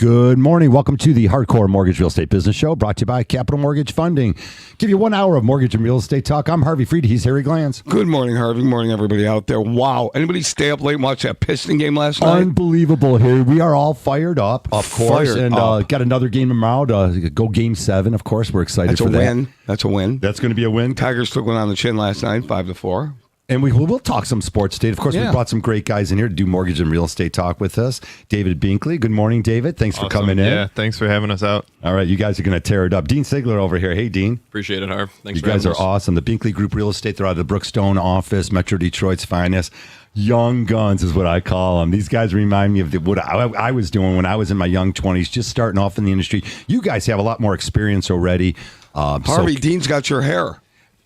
Good morning. Welcome to the Hardcore Mortgage Real Estate Business Show, brought to you by Capital Mortgage Funding. Give you 1 hour of mortgage and real estate talk. I'm Harvey Fried. He's Harry Glantz. Good morning, Harvey. Morning, everybody out there. Wow. Anybody stay up late and watch that Piston game last night? Unbelievable, Harry. We are all fired up, of course, and got another game tomorrow to go Game 7. Of course, we're excited for that. That's a win. That's going to be a win. Tigers took one on the chin last night, 5-4. And we'll talk some sports today. Of course, we brought some great guys in here to do mortgage and real estate talk with us. David Binkley. Good morning, David. Thanks for coming in. Yeah, thanks for having us out. All right, you guys are going to tear it up. Dean Sigler over here. Hey, Dean. Appreciate it, Harv. Thanks for having us. You guys are awesome. The Binkley Group Real Estate, they're out of the Brookstone office, Metro Detroit's finest. Young guns is what I call them. These guys remind me of what I was doing when I was in my young 20s, just starting off in the industry. You guys have a lot more experience already. Harvey, Dean's got your hair.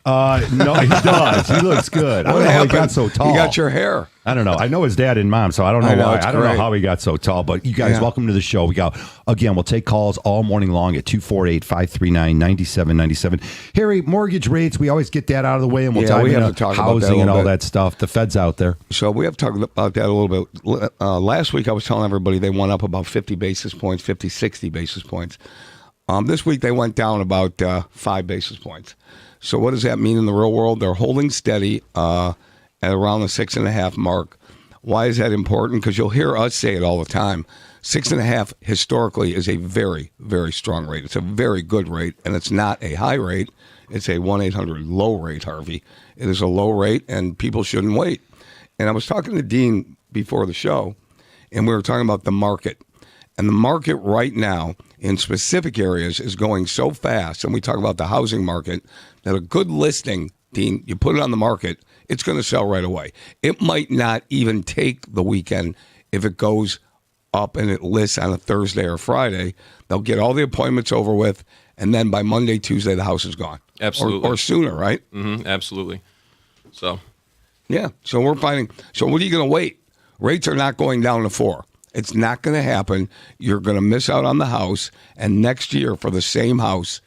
No, he does. He looks good. I don't know how he got so tall. You got your hair. I don't know. I know his dad and mom, so I don't know why. I don't know how he got so tall. But you guys, welcome to the show. We'll take calls all morning long at 248-539-9797. Harry, mortgage rates, we always get that out of the way, and we'll dive into housing and all that stuff. The Fed's out there. So we have talked about that a little bit. Last week, I was telling everybody they went up about 50 basis points, 50, 60 basis points. This week, they went down about 5 basis points. So what does that mean in the real world? They're holding steady at around the 6.5 mark. Why is that important? Because you'll hear us say it all the time. 6.5 historically is a very, very strong rate. It's a very good rate, and it's not a high rate. It's a 1-800 low rate, Harvey. It is a low rate, and people shouldn't wait. And I was talking to Dean before the show, and we were talking about the market. And the market right now in specific areas is going so fast, and we talk about the housing market, that a good listing, Dean, you put it on the market, it's going to sell right away. It might not even take the weekend if it goes up and it lists on a Thursday or Friday. They'll get all the appointments over with, and then by Monday, Tuesday, the house is gone. Absolutely. Or sooner, right? Mm-hmm, absolutely. So we're finding, so what are you going to wait? Rates are not going down to 4. It's not going to happen. You're going to miss out on the house. And next year, for the same house,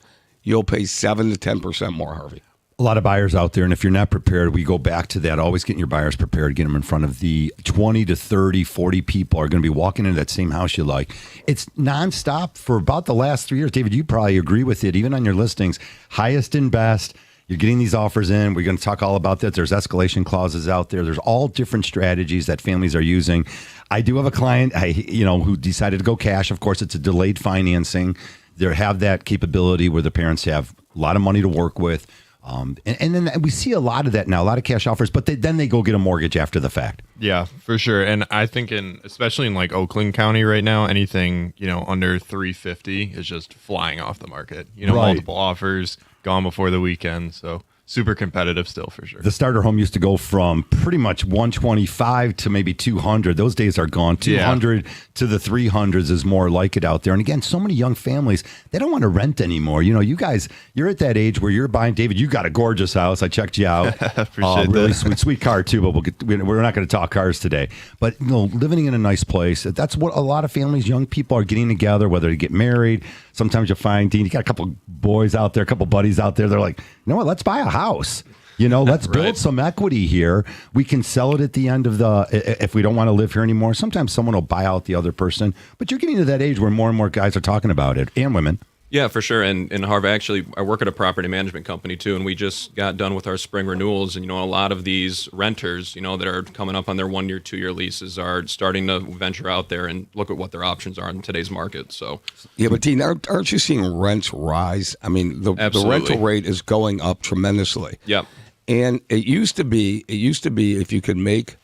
you'll pay 7 to 10% more, Harvey. A lot of buyers out there, and if you're not prepared, we go back to that. Always getting your buyers prepared, get them in front of the 20 to 30, 40 people are going to be walking into that same house you like. It's nonstop for about the last 3 years. David, you probably agree with it, even on your listings. Highest and best. You're getting these offers in. We're going to talk all about that. There's escalation clauses out there. There's all different strategies that families are using. I do have a client, who decided to go cash. Of course, it's a delayed financing. They have that capability where the parents have a lot of money to work with. And then we see a lot of that now, a lot of cash offers, but then they go get a mortgage after the fact. Yeah, for sure. And I think especially in like Oakland County right now, anything, under 350 is just flying off the market. Multiple offers gone before the weekend. So super competitive still for sure. The starter home used to go from pretty much 125 to maybe 200. Those days are gone. 200 to the 300s is more like it out there. And again, so many young families, they don't want to rent anymore. You guys, you're at that age where you're buying. David, you got a gorgeous house. I checked you out. Appreciate really that. sweet car too. But we're not going to talk cars today. But living in a nice place, that's what a lot of families, young people are getting together, whether to get married. Sometimes you find, Dean, you got a couple boys out there, a couple buddies out there. They're like, you know what? Let's buy a house. Let's build some equity here. We can sell it at the end of if we don't want to live here anymore. Sometimes someone will buy out the other person. But you're getting to that age where more and more guys are talking about it, and women. Yeah, for sure. And Harv, actually, I work at a property management company too, and we just got done with our spring renewals. And, a lot of these renters, that are coming up on their 1-year, 2-year leases are starting to venture out there and look at what their options are in today's market. So, yeah, but Dean, aren't you seeing rents rise? I mean, the rental rate is going up tremendously. Yep. And it used to be if you could make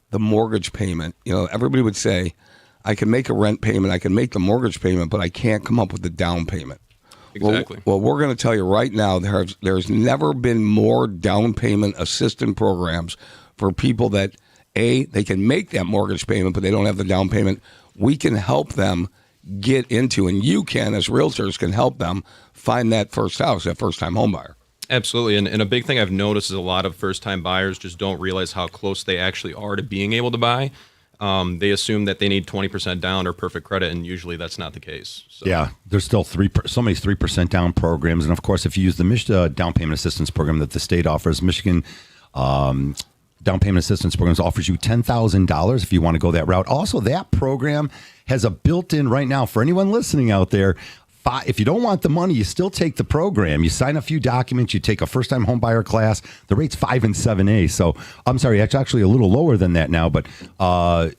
the mortgage payment, everybody would say, I can make a rent payment, I can make the mortgage payment, but I can't come up with the down payment. Exactly. Well, we're going to tell you right now, there's never been more down payment assistance programs for people that, they can make that mortgage payment, but they don't have the down payment. We can help them get into, and you can, as realtors, can help them find that first house, that first-time home buyer. Absolutely. And a big thing I've noticed is a lot of first-time buyers just don't realize how close they actually are to being able to buy. They assume that they need 20% down or perfect credit, and usually that's not the case. So. Yeah, there's still so many 3% down programs. And, of course, if you use the down payment assistance program that the state offers, Michigan down payment assistance programs offers you $10,000 if you want to go that route. Also, that program has a built-in right now for anyone listening out there. If you don't want the money, you still take the program. You sign a few documents. You take a first-time home buyer class. The rate's 5 and 7A. So I'm sorry, it's actually a little lower than that now. But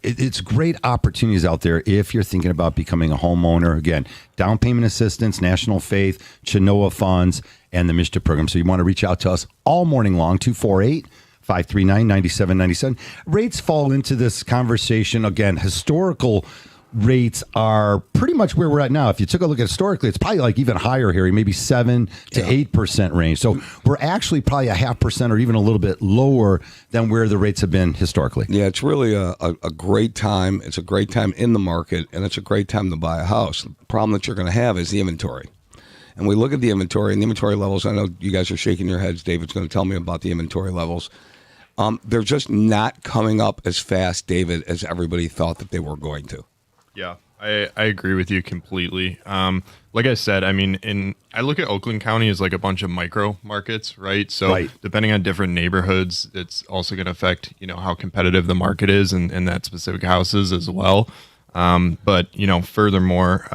it's great opportunities out there if you're thinking about becoming a homeowner. Again, down payment assistance, National Faith, Chenoa Funds, and the Mishta program. So you want to reach out to us all morning long, 248-539-9797. Rates fall into this conversation. Again, historical rates are pretty much where we're at now. If you took a look at historically, it's probably like even higher, Harry, maybe 7 to 8% range. So we're actually probably a 0.5% or even a little bit lower than where the rates have been historically. Yeah, it's really a great time. It's a great time in the market, and it's a great time to buy a house. The problem that you're going to have is the inventory. And we look at the inventory, and the inventory levels, I know you guys are shaking your heads. David's going to tell me about the inventory levels. They're just not coming up as fast, David, as everybody thought that they were going to. Yeah, I agree with you completely. Like I said, I mean, I look at Oakland County as like a bunch of micro markets, right? So depending on different neighborhoods, it's also going to affect, how competitive the market is in that specific houses as well. But, furthermore,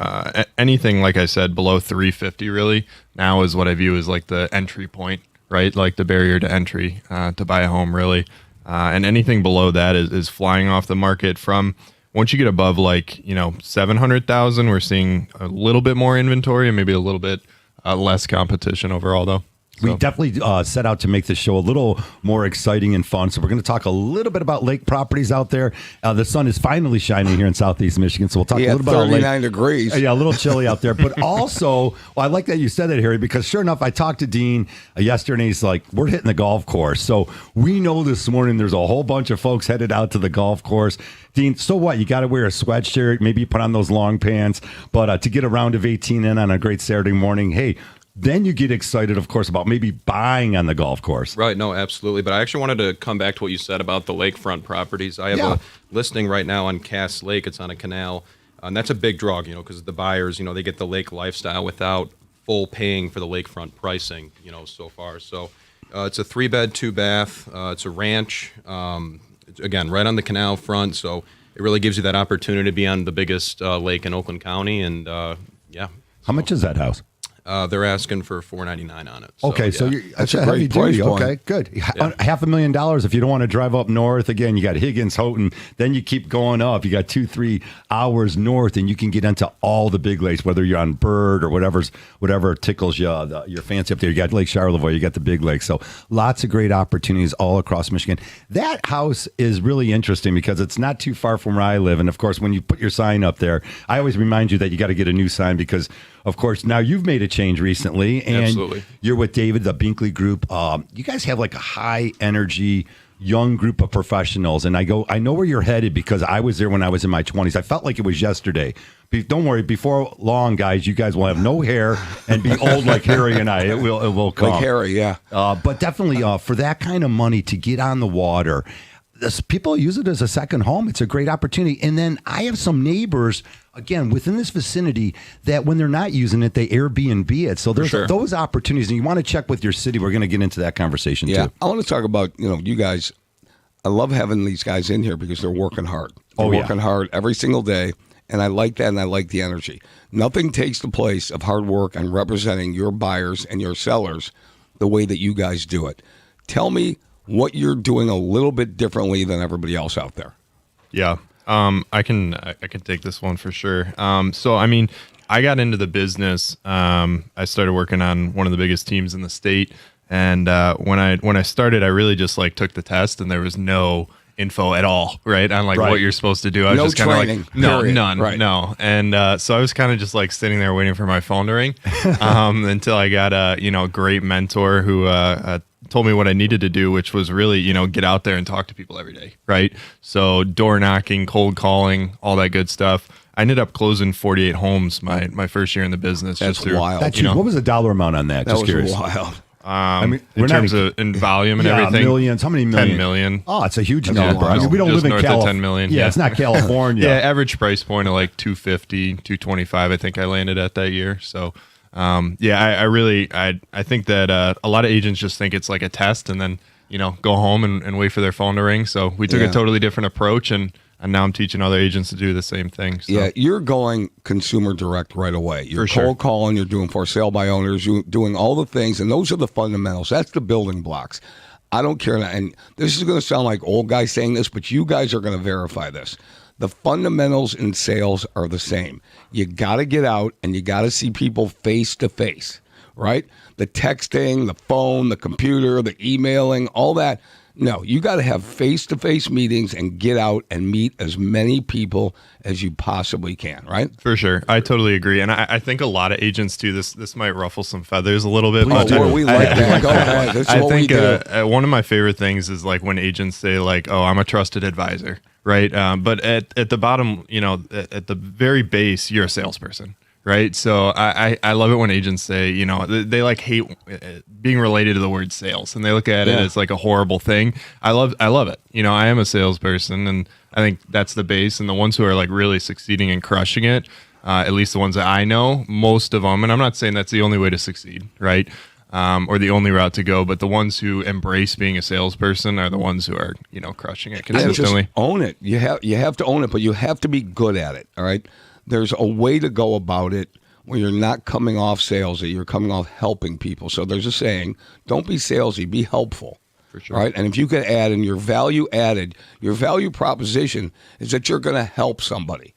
anything, like I said, below 350 really now is what I view as like the entry point, right? Like the barrier to entry to buy a home really. And anything below that is flying off the market from. Once you get above 700,000, we're seeing a little bit more inventory and maybe a little bit less competition overall, though. We definitely set out to make this show a little more exciting and fun. So we're going to talk a little bit about lake properties out there. The sun is finally shining here in Southeast Michigan. So we'll talk a little bit about 39 degrees. Yeah, a little chilly out there. But also, I like that you said that, Harry, because sure enough, I talked to Dean yesterday. And he's like, we're hitting the golf course. So we know this morning there's a whole bunch of folks headed out to the golf course. Dean, so what? You got to wear a sweatshirt. Maybe you put on those long pants. But to get a round of 18 in on a great Saturday morning, hey, then you get excited, of course, about maybe buying on the golf course. Right. No, absolutely. But I actually wanted to come back to what you said about the lakefront properties. I have a listing right now on Cass Lake. It's on a canal. And that's a big draw, because the buyers, they get the lake lifestyle without full paying for the lakefront pricing, so far. So it's a 3-bed, 2-bath. It's a ranch. Again, right on the canal front. So it really gives you that opportunity to be on the biggest lake in Oakland County. And How much is that house? They're asking for $499 on it. Okay, so that's a great price point. Okay, good. $500,000 if you don't want to drive up north. Again, you got Higgins, Houghton. Then you keep going up. You got 2-3 hours north, and you can get into all the big lakes, whether you're on Bird or whatever tickles your fancy up there. You got Lake Charlevoix. You got the big lakes. So lots of great opportunities all across Michigan. That house is really interesting because it's not too far from where I live. And, of course, when you put your sign up there, I always remind you that you got to get a new sign because, of course, now you've made a change recently, and Absolutely. You're with David, the Binkley Group. You guys have like a high energy, young group of professionals, and I know where you're headed because I was there when I was in my 20s. I felt like it was yesterday. Don't worry, before long, guys, you guys will have no hair and be old like Harry and I. It will come. Like Harry, yeah. But definitely for that kind of money to get on the water. People use it as a second home. It's a great opportunity. And then I have some neighbors, again, within this vicinity that when they're not using it, they Airbnb it. So there's those opportunities. And you want to check with your city. We're going to get into that conversation too. I want to talk about, you guys. I love having these guys in here because they're working hard. They're working hard every single day. And I like that, and I like the energy. Nothing takes the place of hard work and representing your buyers and your sellers the way that you guys do it. Tell me what you're doing a little bit differently than everybody else out there. Yeah, I can take this one for sure. So, I mean, I got into the business. I started working on one of the biggest teams in the state, and when I started, I really just took the test, and there was no info at all, right? On what you're supposed to do. I was just kind of none, right. No. And so I was kind of just sitting there waiting for my phone to ring until I got a great mentor who told me what I needed to do, which was really, get out there and talk to people every day, right? So door knocking, cold calling, all that good stuff. I ended up closing 48 homes my first year in the business. That's wild. What was the dollar amount on that? That just was curious. wild. In terms of in volume and everything, millions. How many million? 10 million. Oh, it's a huge number. I mean, we don't Just live in north of California. 10 million. Yeah, it's not California. Yeah, average price point of 250, 225. I think I landed at that year. So, I think that a lot of agents just think it's like a test, and then go home and wait for their phone to ring. So we took a totally different approach, and now I'm teaching other agents to do the same thing. So. Yeah, you're going consumer direct right away. You're cold calling, you're doing for sale by owners, you're doing all the things, and those are the fundamentals. That's the building blocks. I don't care. And this is going to sound like old guys saying this, but you guys are going to verify this. The fundamentals in sales are the same. You got to get out and you got to see people face to face, right? The texting, the phone, the computer, the emailing, all that. No, you got to have face-to-face meetings and get out and meet as many people as you possibly can, right? For sure. I totally agree. And I think a lot of agents do this. This might ruffle some feathers a little bit. We like that. Go ahead. That's what we do. One of my favorite things is like when agents say like, oh, I'm a trusted advisor, right? But at the bottom, at the very base, you're a salesperson. Right. So I love it when agents say, they like hate being related to the word sales, and they look at it as like a horrible thing. I love it. I am a salesperson, and I think that's the base. And the ones who are like really succeeding and crushing it, at least the ones that I know, most of them, and I'm not saying that's the only way to succeed, right? Or the only route to go, but the ones who embrace being a salesperson are the ones who are, crushing it consistently. Just own it. You have to own it, but you have to be good at it. All right. There's a way to go about it where you're not coming off salesy, you're coming off helping people. So there's a saying, don't be salesy, be helpful. For sure. Right? And if you could add in your value proposition is that you're going to help somebody.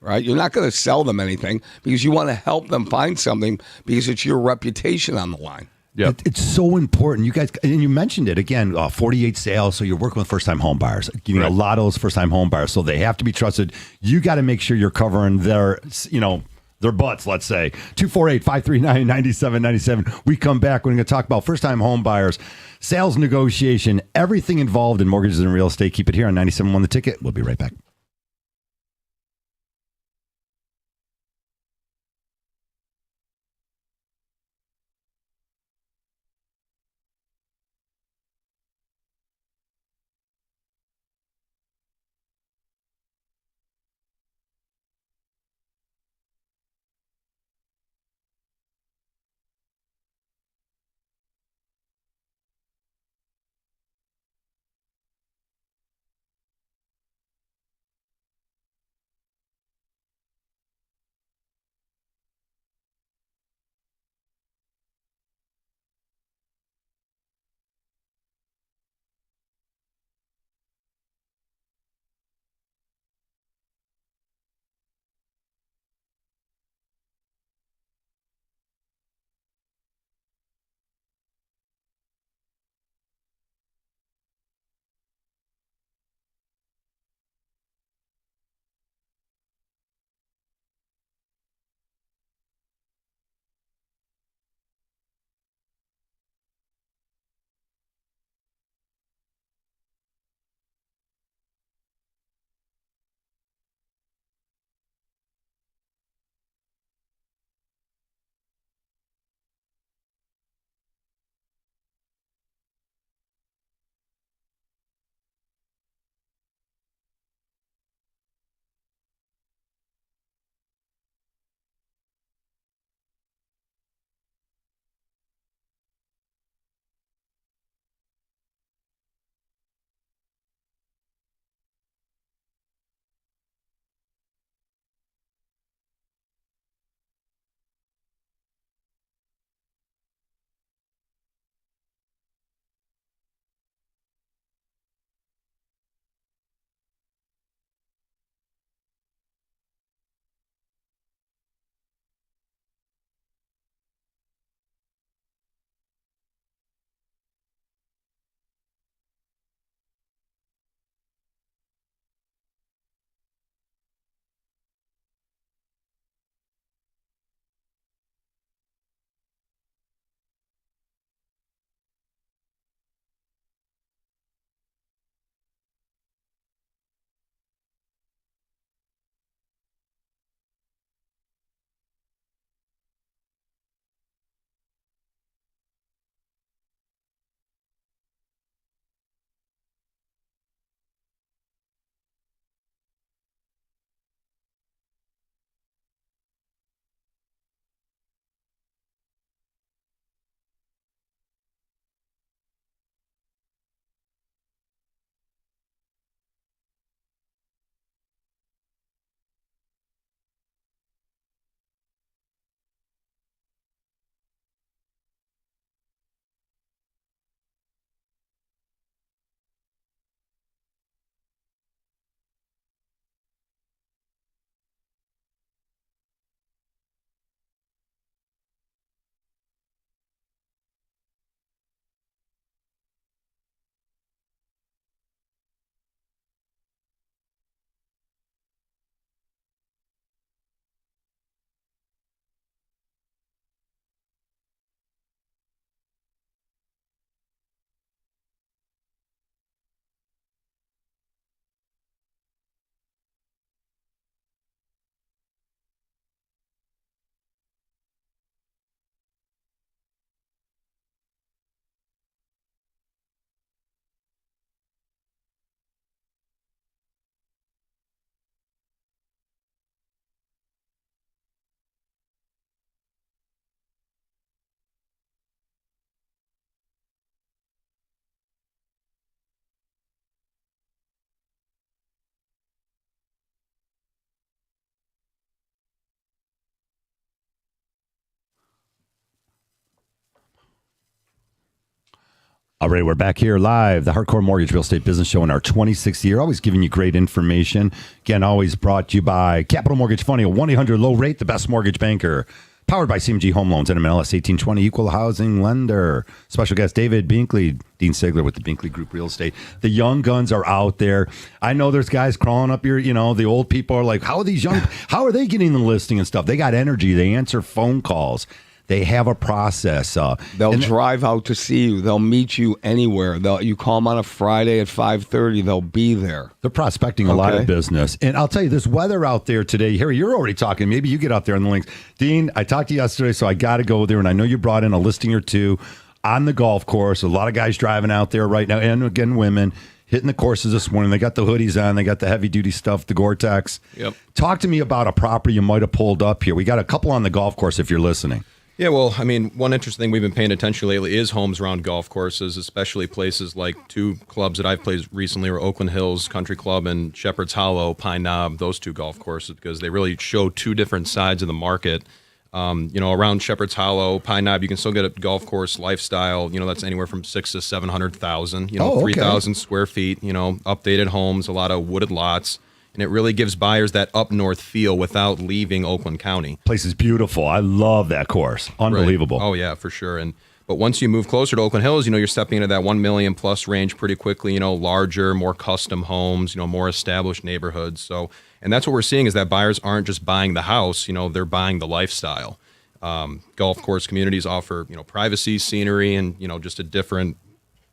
Right? You're not going to sell them anything because you want to help them find something because it's your reputation on the line. Yeah, it's so important. You guys, and you mentioned it again, 48 sales. So you're working with first-time home buyers. A lot of those first-time home buyers. So they have to be trusted. You got to make sure you're covering their butts, let's say. 248-539-9797. We come back. We're going to talk about first-time home buyers, sales negotiation, everything involved in mortgages and real estate. Keep it here on 97.1 The Ticket. We'll be right back. All right, we're back here live, the Hardcore Mortgage Real Estate Business Show in our 26th year. Always giving you great information. Again, always brought to you by Capital Mortgage Funding, a 1-800 low rate, the best mortgage banker. Powered by CMG Home Loans, NMLS 1820, equal housing lender. Special guest David Binkley, Dean Sigler with the Binkley Group Real Estate. The young guns are out there. I know there's guys crawling up here. The old people are like, how are they getting the listing and stuff? They got energy. They answer phone calls. They have a process. They'll drive out to see you. They'll meet you anywhere. You call them on a Friday at 5:30. They'll be there. They're prospecting a lot of business. And I'll tell you, this weather out there today, Harry, you're already talking. Maybe you get out there on the links. Dean, I talked to you yesterday, so I got to go there. And I know you brought in a listing or two on the golf course. A lot of guys driving out there right now. And again, women hitting the courses this morning. They got the hoodies on. They got the heavy-duty stuff, the Gore-Tex. Yep. Talk to me about a property you might have pulled up here. We got a couple on the golf course if you're listening. Yeah, well, I mean, one interesting thing we've been paying attention to lately is homes around golf courses, especially places like two clubs that I've played recently are Oakland Hills Country Club and Shepherd's Hollow, Pine Knob, those two golf courses, because they really show two different sides of the market. Around Shepherd's Hollow, Pine Knob, you can still get a golf course lifestyle, that's anywhere from 600,000 to 700,000, 3,000 square feet, updated homes, a lot of wooded lots. And it really gives buyers that up north feel without leaving Oakland County. Place is beautiful. I love that course. Unbelievable. Right. Oh, yeah, for sure. But once you move closer to Oakland Hills, you're stepping into that 1 million plus range pretty quickly, larger, more custom homes, more established neighborhoods. So, and that's what we're seeing is that buyers aren't just buying the house, they're buying the lifestyle. Golf course communities offer, privacy, scenery, and, just a different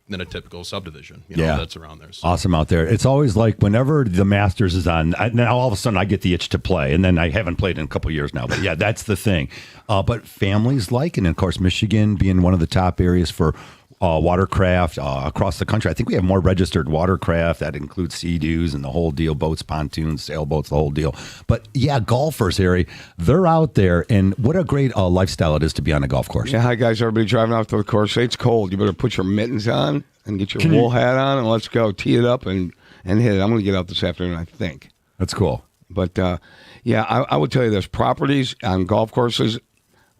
than a typical subdivision, that's around there. So. Awesome out there. It's always like whenever the Masters is on, now all of a sudden I get the itch to play, and then I haven't played in a couple of years now. But yeah, that's the thing. But families like it, and of course, Michigan being one of the top areas for watercraft across the country. I think we have more registered watercraft. That includes Sea-Doos and the whole deal, boats, pontoons, sailboats, the whole deal. But yeah, golfers, Harry, they're out there, and what a great lifestyle it is to be on a golf course. Yeah, hi guys, everybody driving out to the course. It's cold. You better put your mittens on and get your wool hat on, and let's go. Tee it up and hit it. I'm going to get out this afternoon, I think. That's cool. But I would tell you this. Properties on golf courses,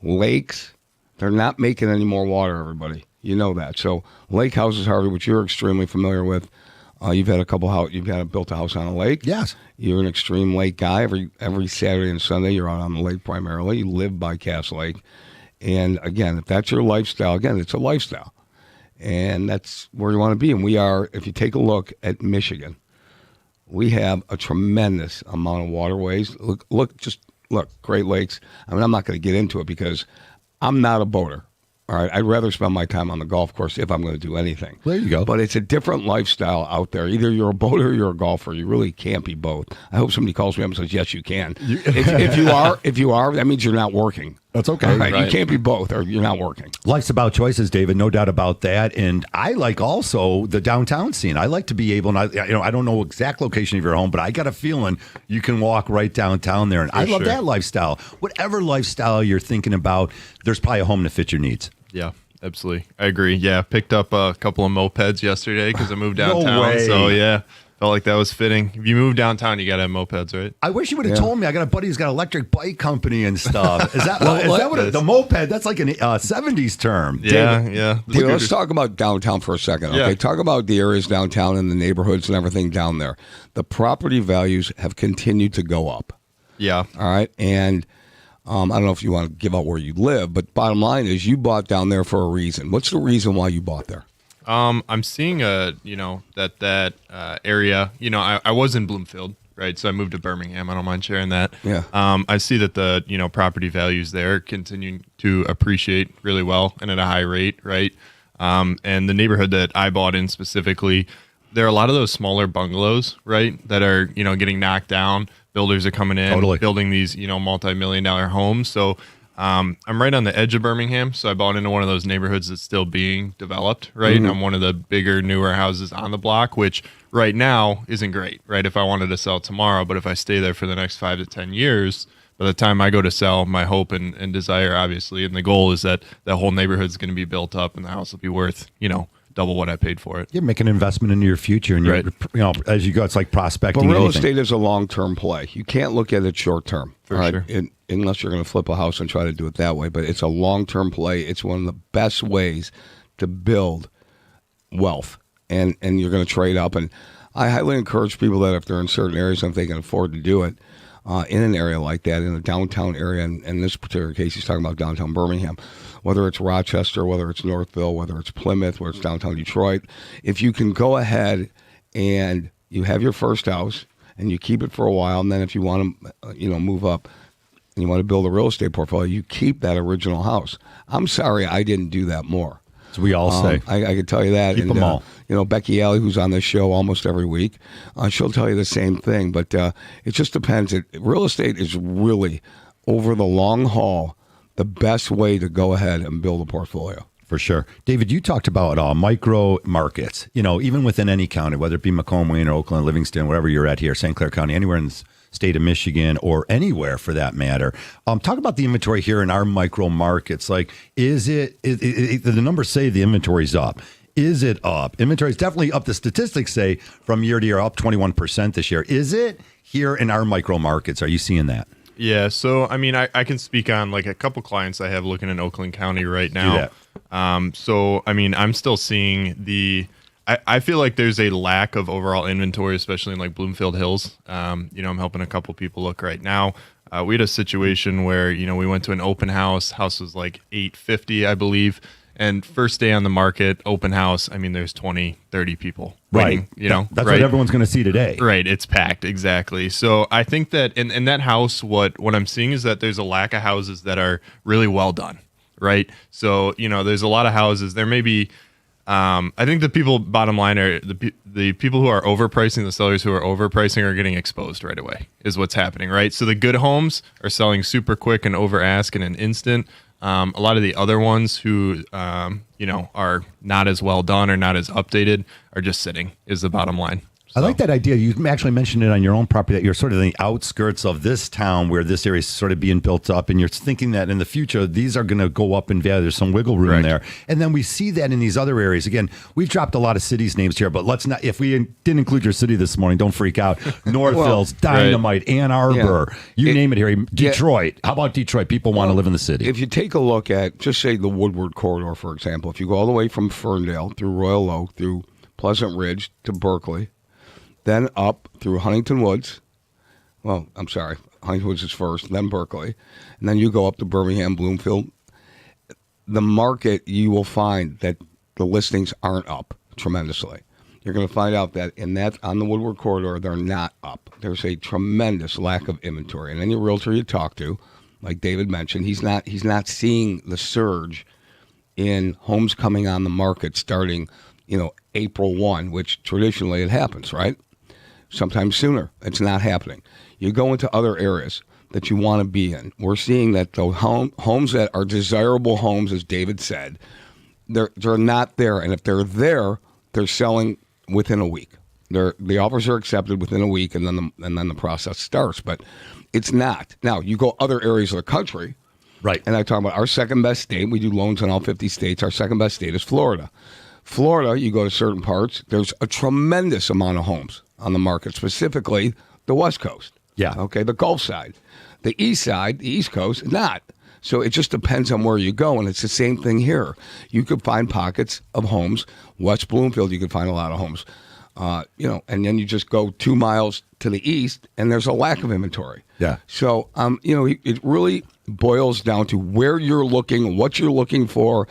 lakes, they're not making any more water, everybody. You know that. So lake houses, Harvey, which you're extremely familiar with. You've had built a house on a lake. Yes. You're an extreme lake guy. Every Saturday and Sunday, you're out on the lake primarily. You live by Cass Lake. And again, if that's your lifestyle, again, it's a lifestyle. And that's where you want to be. And we are, if you take a look at Michigan, we have a tremendous amount of waterways. Look, Great Lakes. I mean, I'm not going to get into it because I'm not a boater. All right, I'd rather spend my time on the golf course if I'm going to do anything. There you go. But it's a different lifestyle out there. Either you're a boater or you're a golfer. You really can't be both. I hope somebody calls me up and says, yes, you can. If you are, that means you're not working. That's okay. Right? You can't be both or you're not working. Life's about choices, David. No doubt about that. And I like also the downtown scene. I like to be able, and I don't know exact location of your home, but I got a feeling you can walk right downtown there. And I love that lifestyle. Whatever lifestyle you're thinking about, there's probably a home to fit your needs. Yeah, absolutely. I agree. Yeah, picked up a couple of mopeds yesterday because I moved downtown. No way. So, yeah, felt like that was fitting. If you move downtown, you got to have mopeds, right? I wish you would have told me. I got a buddy who's got an electric bike company and stuff. Is that what the moped, that's like a 70s term. Yeah, David, yeah. David, let's talk about downtown for a second, okay? Yeah. Talk about the areas downtown and the neighborhoods and everything down there. The property values have continued to go up. Yeah. All right, and I don't know if you want to give out where you live, but bottom line is you bought down there for a reason. What's the reason why you bought there? I'm seeing that area. I was in Bloomfield, right? So I moved to Birmingham. I don't mind sharing that. Yeah. I see that the property values there continue to appreciate really well and at a high rate, right? And the neighborhood that I bought in specifically, there are a lot of those smaller bungalows, right, that are getting knocked down. Builders are coming in, building these, multi-million-dollar homes. So I'm right on the edge of Birmingham. So I bought into one of those neighborhoods that's still being developed, right? Mm-hmm. I'm one of the bigger, newer houses on the block, which right now isn't great, right? If I wanted to sell tomorrow, but if I stay there for the next 5 to 10 years, by the time I go to sell, my hope and desire, obviously, and the goal is that that whole neighborhood is going to be built up and the house will be worth, double what I paid for it. You're making an investment into your future, and as you go, it's like prospecting. But real estate is a long-term play. You can't look at it short-term, sure. Unless you're going to flip a house and try to do it that way. But it's a long-term play. It's one of the best ways to build wealth, and you're going to trade up. And I highly encourage people that if they're in certain areas, if they can afford to do it, in an area like that, in a downtown area, and in this particular case, he's talking about downtown Birmingham, whether it's Rochester, whether it's Northville, whether it's Plymouth, whether it's downtown Detroit, if you can go ahead and you have your first house and you keep it for a while, and then if you want to, move up and you want to build a real estate portfolio, you keep that original house. I'm sorry I didn't do that more. So we all say. I can tell you that. Keep them all. Becky Alley, who's on this show almost every week, she'll tell you the same thing. But it just depends. Real estate is really, over the long haul, the best way to go ahead and build a portfolio. For sure. David, you talked about micro markets, even within any county, whether it be Macomb, Wayne, or Oakland, Livingston, wherever you're at here, St. Clair County, anywhere in the state of Michigan or anywhere for that matter. Talk about the inventory here in our micro markets. Like, is the numbers say the inventory's up? Is it up? Inventory is definitely up. The statistics say from year to year up 21% this year. Is it here in our micro markets? Are you seeing that? Yeah. So, I can speak on like a couple clients I have looking in Oakland County right now. Do that. I'm still seeing I feel like there's a lack of overall inventory, especially in like Bloomfield Hills. I'm helping a couple people look right now. We had a situation where, we went to an open house. House was like $850, I believe. And first day on the market, open house, there's 20, 30 people waiting, That's right? what everyone's going to see today. Right. It's packed. Exactly. So I think that in that house, what I'm seeing is that there's a lack of houses that are really well done. Right. So, there's a lot of houses. There may be, I think the people, bottom line, are the people who are overpricing, the sellers who are overpricing are getting exposed right away is what's happening. Right. So the good homes are selling super quick and over ask in an instant. A lot of the other ones who, are not as well done or not as updated are just sitting is the bottom line. I like that idea. You actually mentioned it on your own property that you're sort of in the outskirts of this town where this area is sort of being built up, and you're thinking that in the future these are going to go up in value. There's some wiggle room there, and then we see that in these other areas. Again, we've dropped a lot of cities' names here, but let's not. If we didn't include your city this morning, don't freak out. Northville's Dynamite, Ann Arbor, you name it here. Detroit. How about Detroit? People want to live in the city. If you take a look at, just say, the Woodward Corridor, for example, if you go all the way from Ferndale through Royal Oak, through Pleasant Ridge to Berkeley, then up through Huntington Woods. Well, I'm sorry, Huntington Woods is first, then Berkeley. And then you go up to Birmingham, Bloomfield. The market, you will find that the listings aren't up tremendously. You're going to find out that on the Woodward Corridor, they're not up. There's a tremendous lack of inventory. And any realtor you talk to, like David mentioned, he's not seeing the surge in homes coming on the market starting, April 1, which traditionally it happens, right? Sometimes sooner. It's not happening. You go into other areas that you want to be in. We're seeing that the homes that are desirable homes, as David said, they're not there. And if they're there, they're selling within a week. The offers are accepted within a week, and then the process starts. But it's not. Now, you go other areas of the country, right? And I talk about our second best state. We do loans in all 50 states. Our second best state is Florida. Florida, you go to certain parts, there's a tremendous amount of homes on the market, specifically the West Coast. Yeah. Okay, the Gulf side. The East side, the East Coast, not. So it just depends on where you go, and it's the same thing here. You could find pockets of homes. West Bloomfield, you could find a lot of homes. And then you just go 2 miles to the east, and there's a lack of inventory. Yeah. So, it really boils down to where you're looking, what you're looking for,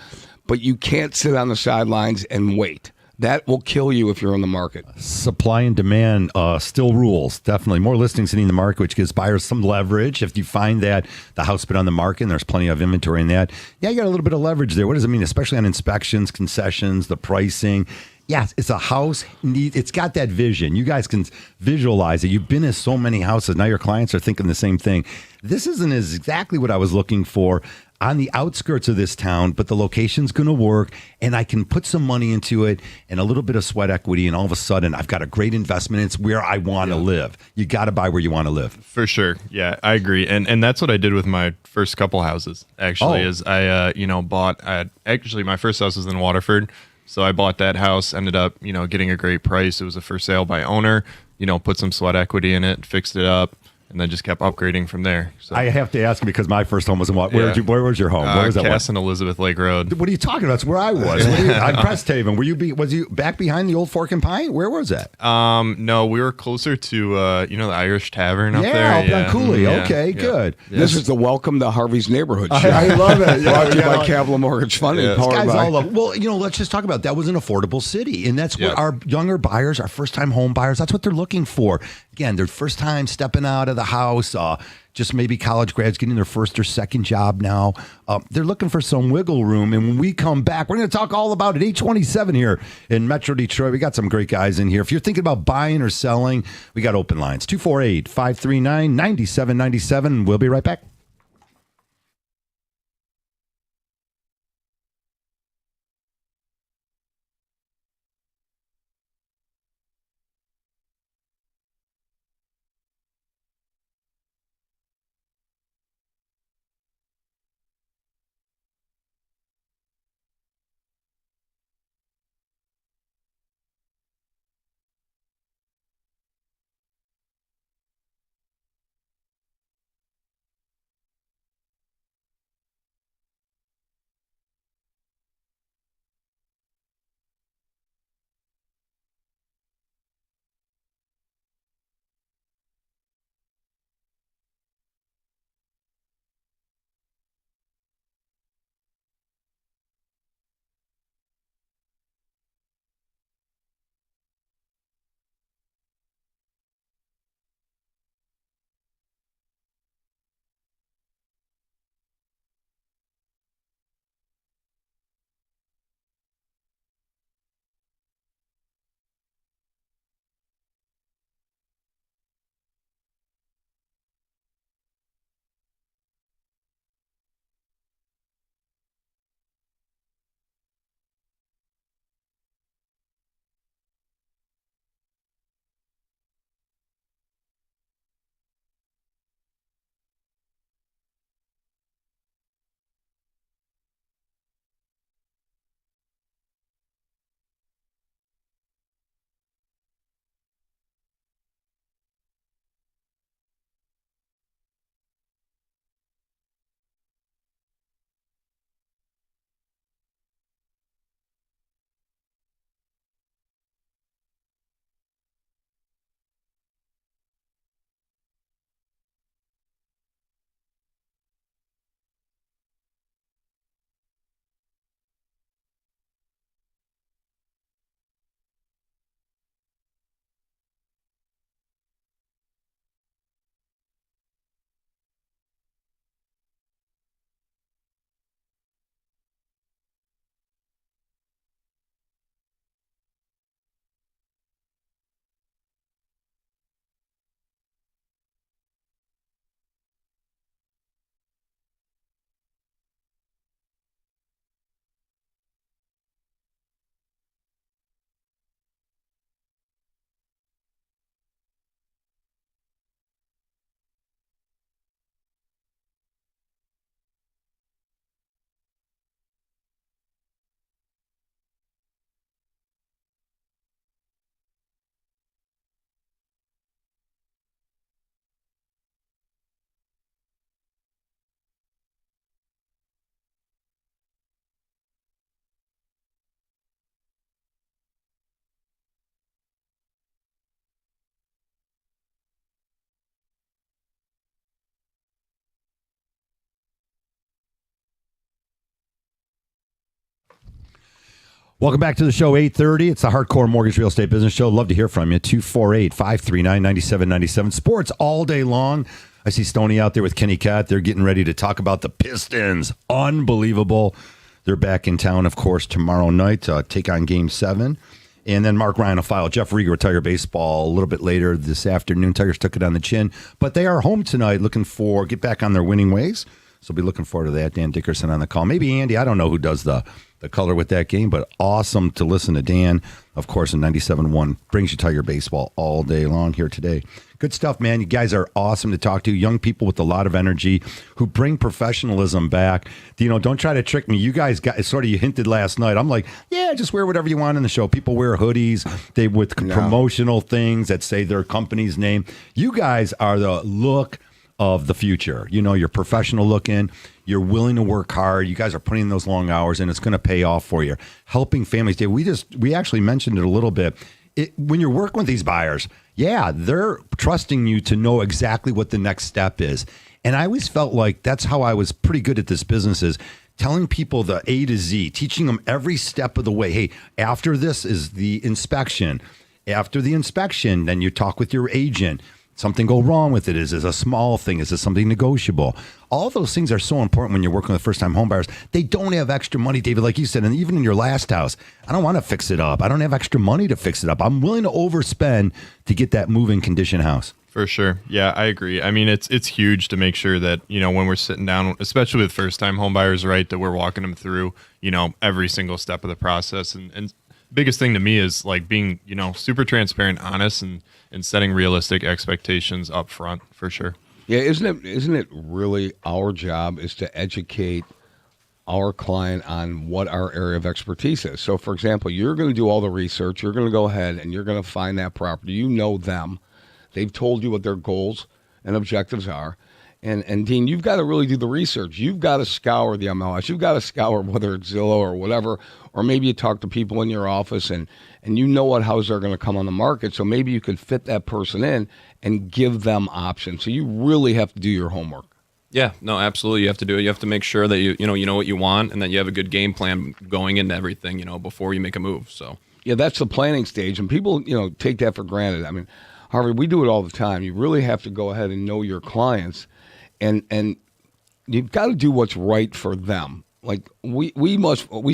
but you can't sit on the sidelines and wait. That will kill you if you're in the market. Supply and demand still rules. Definitely more listings hitting the market, which gives buyers some leverage. If you find that the house been on the market and there's plenty of inventory in that, you got a little bit of leverage there. What does it mean, especially on inspections, concessions, the pricing? Yes, it's a house. It's got that vision. You guys can visualize it. You've been in so many houses. Now your clients are thinking the same thing. This isn't exactly what I was looking for on the outskirts of this town, but the location's going to work, and I can put some money into it and a little bit of sweat equity, and all of a sudden I've got a great investment. It's where I want to live. You got to buy where you want to live. For sure. Yeah, I agree. And that's what I did with my first couple houses, actually, is I, bought actually my first house was in Waterford. So I bought that house, ended up, getting a great price. It was a for sale by owner, put some sweat equity in it, fixed it up, and then just kept upgrading from there. So I have to ask because my first home was in what? Where was your home? Where was that? Cass and Elizabeth Lake Road. What are you talking about? That's where I was. On Cresthaven. Was you back behind the old Fork and Pine? Where was that? No, we were closer to the Irish Tavern up there. Yeah, on Cooley. Okay, good. This is the Welcome to Harvey's Neighborhood show. I love it. Brought to you by Capital Mortgage Funding. This guy's all up. Well, let's just talk about that. Was an affordable city, and that's what our younger buyers, our first-time home buyers, that's what they're looking for. Again, their first time stepping out of the house, just maybe college grads getting their first or second job now. They're looking for some wiggle room, and when we come back, we're going to talk all about it. 827 here in Metro Detroit. We got some great guys in here. If you're thinking about buying or selling, we got open lines. 248-539-9797. We'll be right back. Welcome back to the show, 8:30. It's the Hardcore Mortgage Real Estate Business Show. Love to hear from you. 248-539-9797. Sports all day long. I see Stoney out there with Kenny Cat. They're getting ready to talk about the Pistons. Unbelievable. They're back in town, of course, tomorrow night to take on Game 7. And then Mark Ryan will file. Jeff Rieger with Tiger Baseball a little bit later this afternoon. Tigers took it on the chin. But they are home tonight looking for get back on their winning ways. So be looking forward to that. Dan Dickerson on the call. Maybe Andy, I don't know who does the color with that game, but awesome to listen to Dan. Of course, in 97.1 brings you Tiger baseball all day long here today. Good stuff, man. You guys are awesome to talk to. Young people with a lot of energy who bring professionalism back. Don't try to trick me. You guys got sort of, you hinted last night. I'm like, yeah, just wear whatever you want in the show. People wear hoodies with promotional things that say their company's name. You guys are the look of the future. You're professional looking. You're willing to work hard. You guys are putting in those long hours, and it's going to pay off for you. Helping families. Dave, we actually mentioned it a little bit. When you're working with these buyers, they're trusting you to know exactly what the next step is. And I always felt like that's how I was pretty good at this business, is telling people the A to Z, teaching them every step of the way. Hey, after this is the inspection. After the inspection, then you talk with your agent. Something go wrong with it? Is it a small thing? Is it something negotiable? All those things are so important when you're working with first-time home buyers. They don't have extra money, David, like you said, and even in your last house, I don't want to fix it up. I don't have extra money to fix it up. I'm willing to overspend to get that move-in condition house. For sure. Yeah, I agree. I mean, it's huge to make sure that, when we're sitting down, especially with first-time home buyers, right, that we're walking them through, every single step of the process. And biggest thing to me is like being, super transparent, honest, and setting realistic expectations up front, for sure. Yeah, isn't it really our job is to educate our client on what our area of expertise is? So, for example, you're going to do all the research. You're going to go ahead and you're going to find that property. You know them. They've told you what their goals and objectives are. And Dean, you've got to really do the research. You've got to scour the MLS. You've got to scour whether it's Zillow or whatever, or maybe you talk to people in your office and you know what houses are going to come on the market. So maybe you could fit that person in and give them options. So you really have to do your homework. Yeah, no, absolutely. You have to do it. You have to make sure that you know what you want, and that you have a good game plan going into everything, before you make a move. So yeah, that's the planning stage, and people, take that for granted. I mean, Harvey, we do it all the time. You really have to go ahead and know your clients, and you've got to do what's right for them. Like we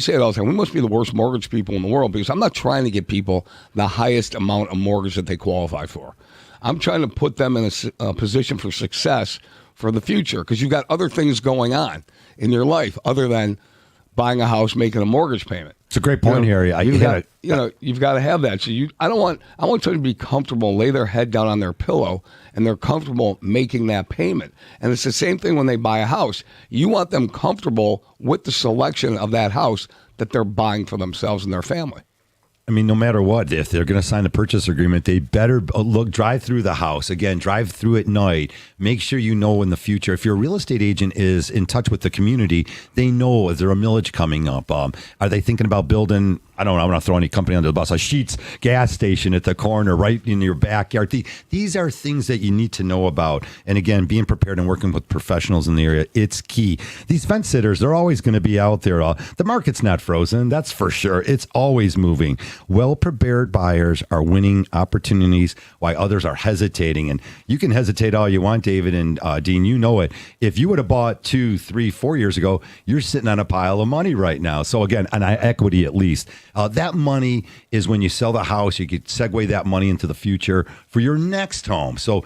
say it all the time. We must be the worst mortgage people in the world, because I'm not trying to get people the highest amount of mortgage that they qualify for. I'm trying to put them in a position for success for the future, because you've got other things going on in your life other than buying a house, making a mortgage payment. It's a great point, Harry. You've got to have that. So I want someone to be comfortable, lay their head down on their pillow, and they're comfortable making that payment. And it's the same thing when they buy a house. You want them comfortable with the selection of that house that they're buying for themselves and their family. I mean, no matter what, if they're going to sign the purchase agreement, they better drive through the house. Again, drive through at night. Make sure you know in the future. If your real estate agent is in touch with the community, they know, is there a millage coming up? Are they thinking about building, I don't want to throw any company under the bus, a Sheetz gas station at the corner right in your backyard? These are things that you need to know about. And again, being prepared and working with professionals in the area, it's key. These fence sitters, they're always going to be out there. The market's not frozen, that's for sure. It's always moving. Well-prepared buyers are winning opportunities while others are hesitating. And you can hesitate all you want, David and Dean, you know it. If you would have bought 2, 3, 4 years ago, you're sitting on a pile of money right now. So again, an equity at least. That money is when you sell the house, you could segue that money into the future for your next home. So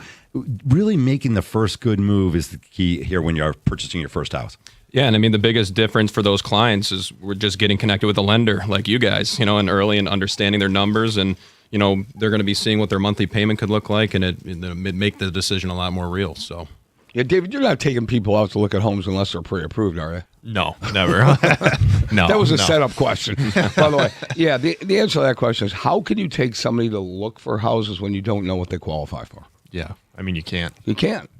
really making the first good move is the key here when you're purchasing your first house. Yeah, and I mean, the biggest difference for those clients is we're just getting connected with a lender like you guys, and early and understanding their numbers, and, they're going to be seeing what their monthly payment could look like, and it make the decision a lot more real. So, yeah, David, you're not taking people out to look at homes unless they're pre-approved, are you? No, never. No. That was a setup question, by the way. Yeah, the answer to that question is, how can you take somebody to look for houses when you don't know what they qualify for? Yeah, I mean, you can't. You can't.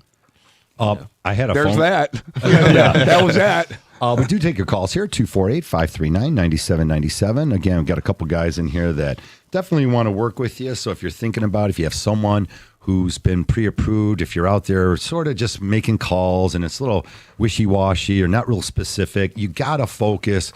I had a There's phone. that. Yeah, that was that. We do take your calls here, 248-539-9797. Again, we've got a couple guys in here that definitely want to work with you. So if you're thinking about, if you have someone who's been pre-approved, if you're out there sort of just making calls and it's a little wishy-washy or not real specific, you got to focus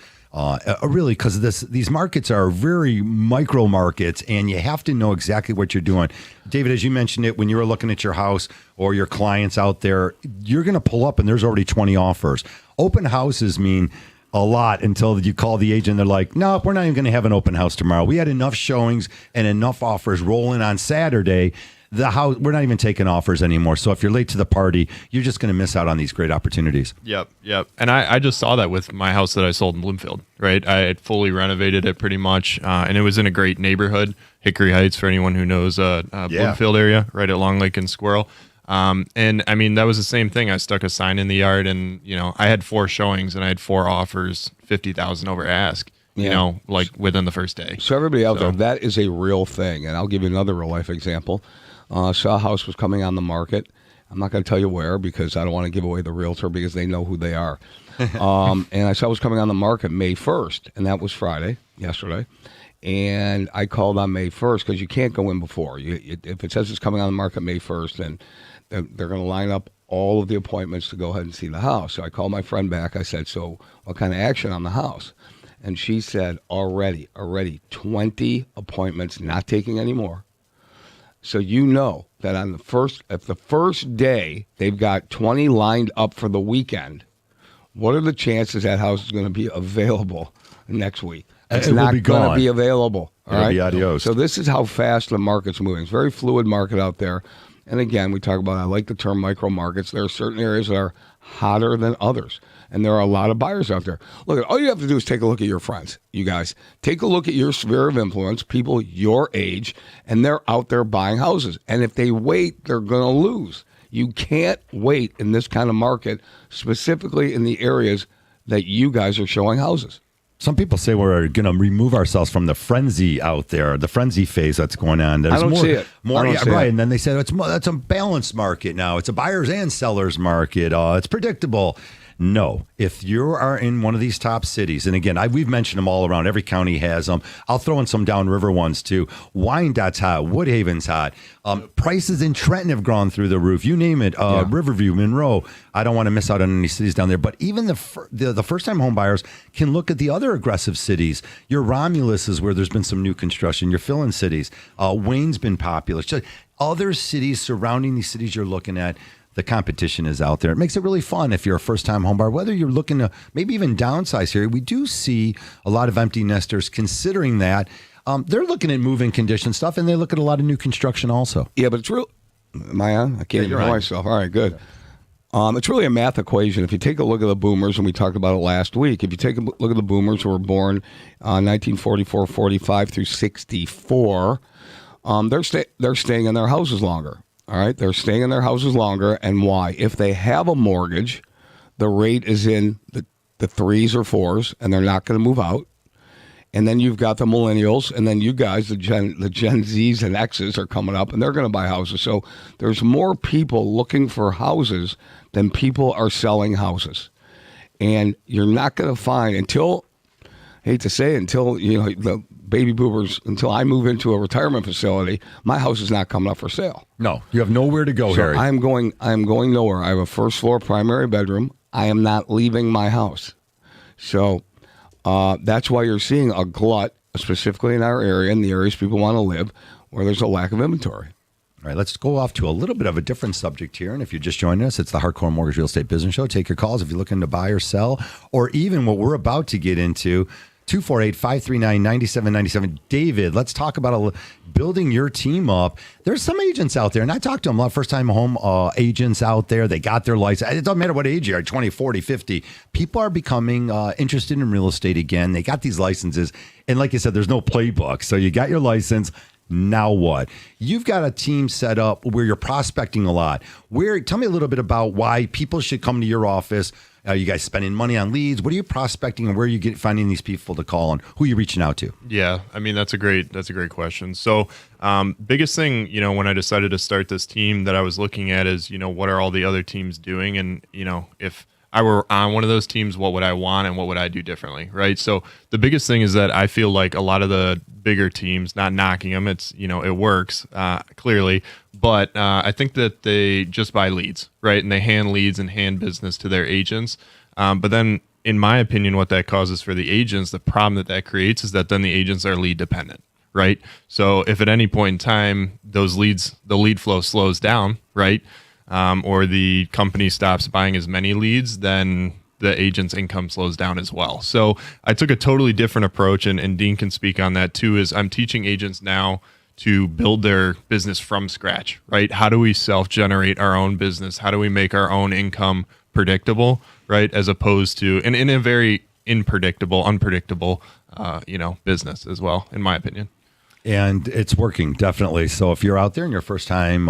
really, because these markets are very micro markets, and you have to know exactly what you're doing. David, as you mentioned it, when you were looking at your house or your clients out there, you're going to pull up and there's already 20 offers. Open houses mean a lot until you call the agent. They're like, no, we're not even going to have an open house tomorrow. We had enough showings and enough offers rolling on Saturday the house, we're not even taking offers anymore. So if you're late to the party, you're just going to miss out on these great opportunities. Yep. And I just saw that with my house that I sold in Bloomfield, right? I had fully renovated it pretty much, and it was in a great neighborhood, Hickory Heights, for anyone who knows Bloomfield area, right at Long Lake and Squirrel. And I mean, that was the same thing. I stuck a sign in the yard, and I had 4 showings and I had 4 offers, 50,000 over ask. Like within the first day. So everybody out there, that is a real thing. And I'll give you another real life example. Saw a house was coming on the market. I'm not going to tell you where because I don't want to give away the realtor because they know who they are. And I saw it was coming on the market May 1st, and that was Friday, yesterday. And I called on May 1st because you can't go in before. If it says it's coming on the market May 1st, then they're going to line up all of the appointments to go ahead and see the house. So I called my friend back. I said, so what kind of action on the house? And she said, already 20 appointments, not taking any more. So that on the first day, they've got 20 lined up for the weekend. What are the chances that house is going to be available next week? It's not going to be available. All right. Be adios. So this is how fast the market's moving. It's a very fluid market out there. And again, we talk about, I like the term micro markets. There are certain areas that are hotter than others. And there are a lot of buyers out there. Look, all you have to do is take a look at your friends, you guys. Take a look at your sphere of influence, people your age, and they're out there buying houses. And if they wait, they're going to lose. You can't wait in this kind of market, specifically in the areas that you guys are showing houses. Some people say we're going to remove ourselves from the frenzy out there, the frenzy phase that's going on. There's I don't see it. Right. And then they said that's a balanced market now. It's a buyer's and seller's market. It's predictable. No, if you are in one of these top cities, and again, we've mentioned them all around. Every county has them. I'll throw in some downriver ones too. Wyandott's hot. Woodhaven's hot. Prices in Trenton have gone through the roof. You name it. Riverview, Monroe. I don't want to miss out on any cities down there. But even the first-time home buyers can look at the other aggressive cities. Your Romulus is where there's been some new construction. Your fill-in cities. Wayne's been popular. So other cities surrounding these cities you're looking at. The competition is out there. It makes it really fun if you're a first-time home buyer, whether you're looking to maybe even downsize here. We do see a lot of empty nesters considering that. They're looking at move-in condition stuff, and they look at a lot of new construction also. Yeah, but it's real. Am I on? I can't even hear myself. All right, good. It's really a math equation. If you take a look at the boomers, and we talked about it last week, if you take a look at the boomers who were born 1944, 45 through 64, they're staying in their houses longer. All right, they're staying in their houses longer, and why? If they have a mortgage, the rate is in the 3s or 4s, and they're not going to move out. And then you've got the millennials, and then you guys, the Gen Zs and Xs are coming up, and they're going to buy houses. So there's more people looking for houses than people are selling houses. And you're not going to find until the baby boomers, until I move into a retirement facility, my house is not coming up for sale. No, you have nowhere to go, Harry. I'm going nowhere. I have a first floor primary bedroom. I am not leaving my house. So that's why you're seeing a glut, specifically in our area, in the areas people want to live, where there's a lack of inventory. All right, let's go off to a little bit of a different subject here. And if you're just joining us, it's the Hardcore Mortgage Real Estate Business Show. Take your calls if you're looking to buy or sell, or even what we're about to get into. 248-539-9797. David, let's talk about building your team up. There's some agents out there, and I talked to them, a lot of first-time home agents out there. They got their license. It doesn't matter what age you are, 20, 40, 50. People are becoming interested in real estate again. They got these licenses. And like I said, there's no playbook. So you got your license. Now what? You've got a team set up where you're prospecting a lot. Tell me a little bit about why people should come to your office. Are you guys spending money on leads? What are you prospecting, and where are you finding these people to call, and who are you reaching out to? Yeah, I mean, that's a great question. So biggest thing, when I decided to start this team that I was looking at is, what are all the other teams doing? And, if I were on one of those teams, what would I want and what would I do differently, right? So the biggest thing is that I feel like a lot of the bigger teams, not knocking them, it's, it works clearly, but I think that they just buy leads, right? And they hand leads and hand business to their agents. But then, in my opinion, what that causes for the agents, the problem that creates is that then the agents are lead dependent, right? So if at any point in time, the lead flow slows down, right? Or the company stops buying as many leads, then the agent's income slows down as well. So I took a totally different approach, and Dean can speak on that too, is I'm teaching agents now to build their business from scratch, right? How do we self-generate our own business? How do we make our own income predictable, right? As opposed to, and in a very unpredictable, business as well, in my opinion. And it's working, definitely. So if you're out there and you're first time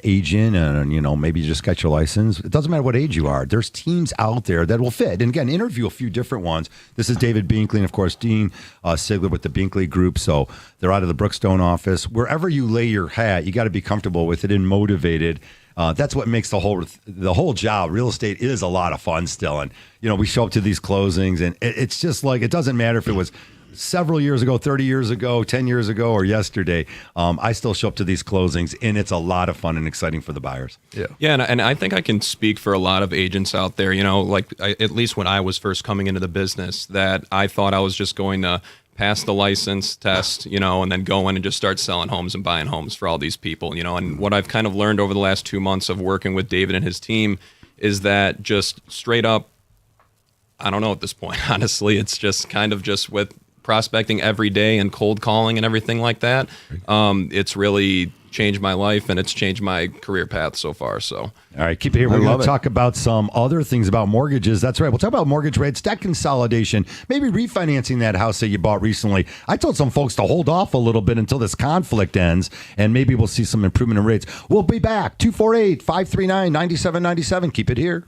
agent and, maybe you just got your license, it doesn't matter what age you are. There's teams out there that will fit. And again, interview a few different ones. This is David Binkley and, of course, Dean Sigler with the Binkley Group. So they're out of the Brookstone office. Wherever you lay your hat, you got to be comfortable with it and motivated. That's what makes the whole job. Real estate is a lot of fun still. And, we show up to these closings and it's just like, it doesn't matter if it was several years ago, 30 years ago, 10 years ago, or yesterday. I still show up to these closings, and it's a lot of fun and exciting for the buyers. Yeah, and I think I can speak for a lot of agents out there, at least when I was first coming into the business, that I thought I was just going to pass the license test, and then go in and just start selling homes and buying homes for all these people, and what I've kind of learned over the last 2 months of working with David and his team is that just straight up, I don't know at this point, honestly, it's just kind of just with prospecting every day and cold calling and everything like that. It's really changed my life and it's changed my career path so far. So, all right, keep it here. We're going to talk about some other things about mortgages. That's right. We'll talk about mortgage rates, debt consolidation, maybe refinancing that house that you bought recently. I told some folks to hold off a little bit until this conflict ends, and maybe we'll see some improvement in rates. We'll be back. 248-539-9797. Keep it here.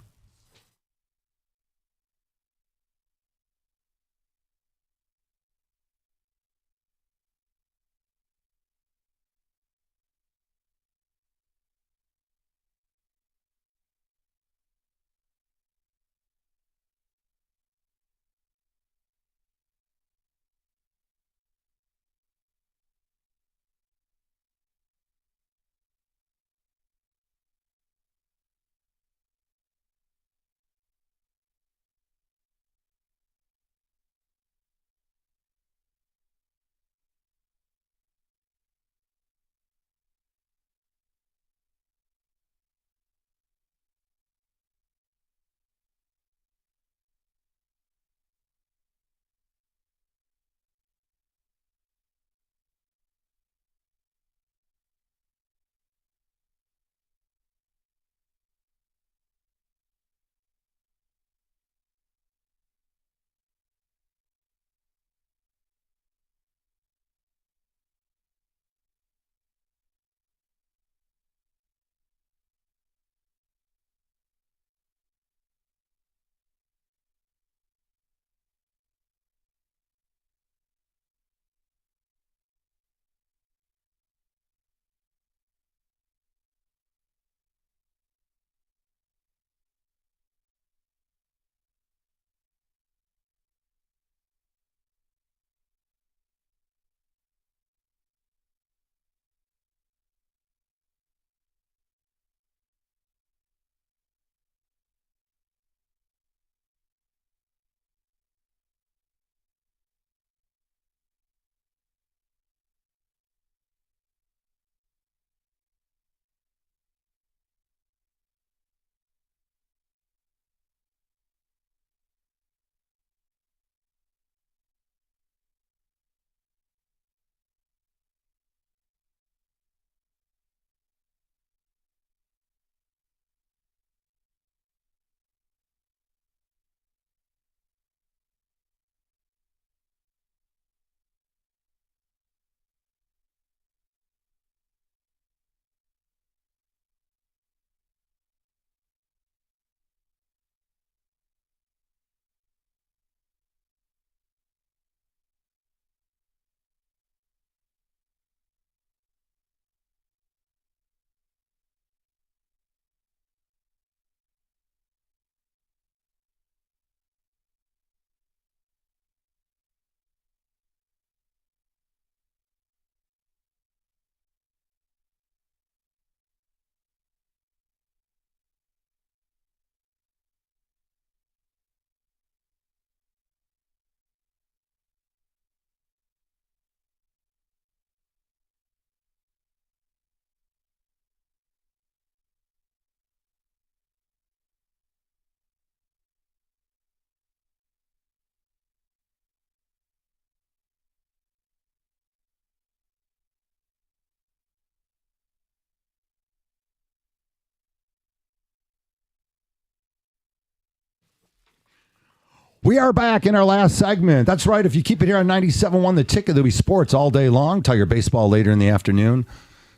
We are back in our last segment. That's right. If you keep it here on 97.1 The Ticket, there'll be sports all day long. Tiger baseball later in the afternoon.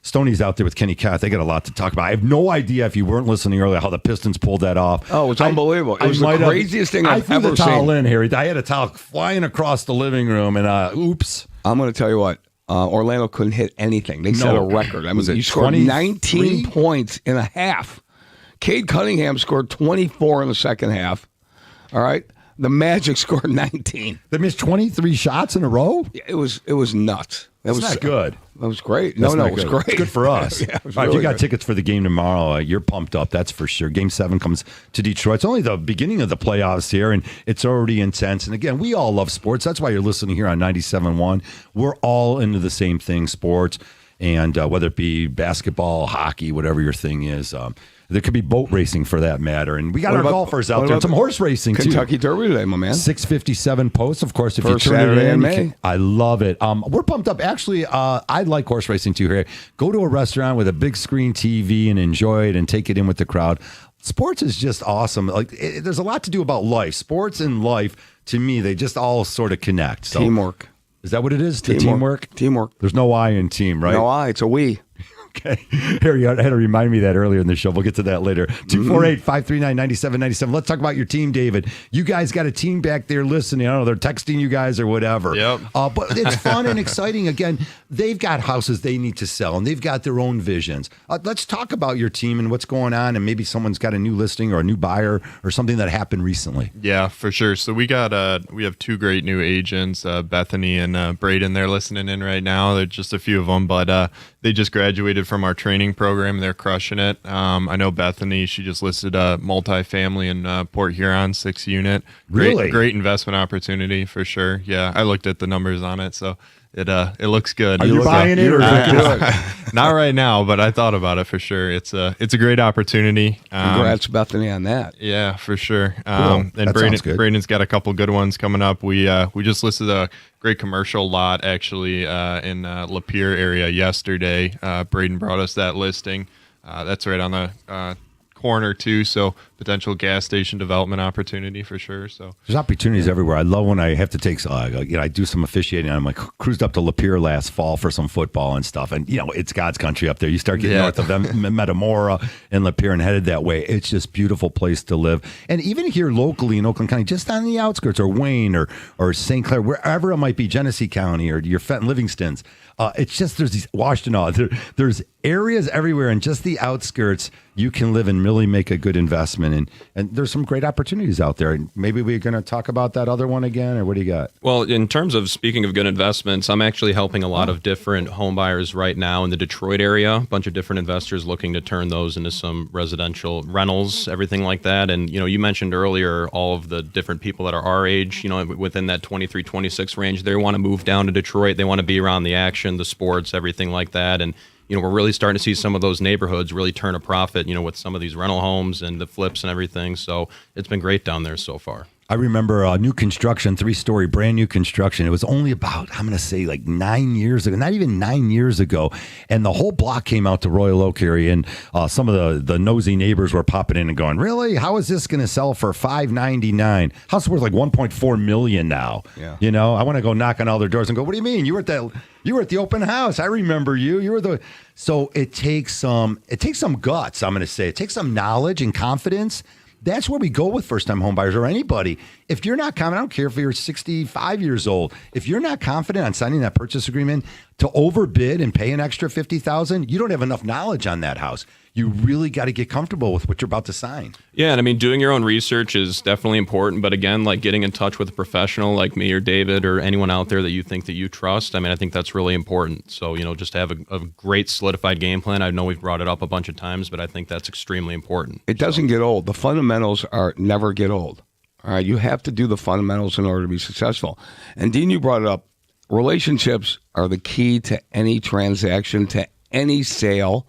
Stoney's out there with Kenny Kath. They got a lot to talk about. I have no idea, if you weren't listening earlier, how the Pistons pulled that off. Oh, it's unbelievable. It was the craziest thing I've ever seen. I threw the towel in, Harry. I had a towel flying across the living room, and oops. I'm going to tell you what. Orlando couldn't hit anything. They set a record. I mean, you scored 19 points in a half. Cade Cunningham scored 24 in the second half. All right. The Magic scored 19. They missed 23 shots in a row? It was nuts. That's not good. That was great. No, it was great. It's good for us. Yeah, All right, if you got tickets for the game tomorrow, you're pumped up, that's for sure. Game 7 comes to Detroit. It's only the beginning of the playoffs here, and it's already intense. And again, we all love sports. That's why you're listening here on 97.1. We're all into the same thing, sports, and whether it be basketball, hockey, whatever your thing is. There could be boat racing for that matter. And we got our golfers out there and some horse racing too. Kentucky Derby today, my man. 6:57 post, of course. If First you turn Saturday it in, in May. I love it. We're pumped up. Actually, I like horse racing too, Harry. Go to a restaurant with a big screen TV and enjoy it and take it in with the crowd. Sports is just awesome. There's a lot to do about life. Sports and life, to me, they just all sort of connect. So, teamwork. Is that what it is? Teamwork? Teamwork. There's no I in team, right? No I. It's a we. Okay. Harry, you had to remind me that earlier in the show. We'll get to that later. 248-539-9797. Let's talk about your team, David. You guys got a team back there listening. I don't know, they're texting you guys or whatever. Yep. But it's fun and exciting. Again, they've got houses they need to sell, and they've got their own visions. Let's talk about your team and what's going on, and maybe someone's got a new listing or a new buyer or something that happened recently. Yeah, for sure. So we have two great new agents, Bethany and Braden. They're listening in right now. They're just a few of them, but they just graduated from our training program. They're crushing it. I know Bethany, she just listed a multifamily in Port Huron, 6 unit. Really? Great investment opportunity for sure. Yeah, I looked at the numbers on it, so it looks good. Are you buying it or is it good? Not right now, but I thought about it for sure. It's a great opportunity. Congrats, Bethany, on that. Yeah, for sure. Cool. And Braden's got a couple good ones coming up. We just listed a great commercial lot actually in Lapeer area yesterday. Braden brought us that listing. That's right on the corner too, so potential gas station development opportunity for sure. So there's opportunities everywhere. I love when I have to take, I do some officiating. I'm like cruised up to Lapeer last fall for some football and stuff, and it's God's country up there. You start getting north of Metamora and Lapeer and headed that way. It's just beautiful place to live. And even here locally in Oakland County, just on the outskirts, or Wayne or St. Clair, wherever it might be, Genesee County or your Fenton Livingston's. It's just there's these Washington. There's areas everywhere, and just the outskirts you can live and really make a good investment. And there's some great opportunities out there. And maybe we're going to talk about that other one again, or what do you got? Well, in terms of speaking of good investments, I'm actually helping a lot of different home buyers right now in the Detroit area. A bunch of different investors looking to turn those into some residential rentals, everything like that. And you mentioned earlier all of the different people that are our age, within that 23, 26 range. They want to move down to Detroit. They want to be around the action, the sports, everything like that. And we're really starting to see some of those neighborhoods really turn a profit, with some of these rental homes and the flips and everything. So it's been great down there so far. I remember new construction, 3-story, brand new construction. It was only about, I'm going to say 9 years ago, not even 9 years ago. And the whole block came out to Royal Oak area. And some of the nosy neighbors were popping in and going, really? How is this going to sell for $599? House worth like $1.4 million now. Yeah. I want to go knock on all their doors and go, what do you mean? You were at the open house. I remember you. You were so it takes some guts, I'm going to say. It takes some knowledge and confidence. That's where we go with first-time home buyers or anybody. If you're not confident, I don't care if you're 65 years old. If you're not confident on signing that purchase agreement to overbid and pay an extra $50,000, you don't have enough knowledge on that house. You really got to get comfortable with what you're about to sign. Yeah, and doing your own research is definitely important. But again, getting in touch with a professional like me or David or anyone out there that you think that you trust, I think that's really important. So, just to have a great solidified game plan. I know we've brought it up a bunch of times, but I think that's extremely important. It doesn't get old. The fundamentals never get old. All right, you have to do the fundamentals in order to be successful. And Dean, you brought it up. Relationships are the key to any transaction, to any sale,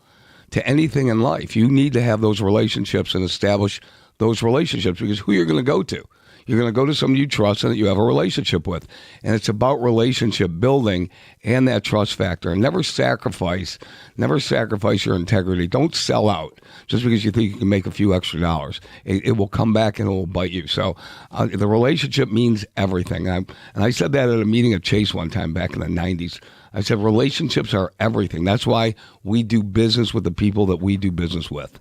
to anything in life. You need to have those relationships and establish those relationships, because who you're going to go to. You're going to go to somebody you trust and that you have a relationship with. And it's about relationship building and that trust factor. And never sacrifice your integrity. Don't sell out just because you think you can make a few extra dollars. It will come back and it will bite you. So the relationship means everything. And I said that at a meeting at Chase one time back in the 90s. I said relationships are everything. That's why we do business with the people that we do business with.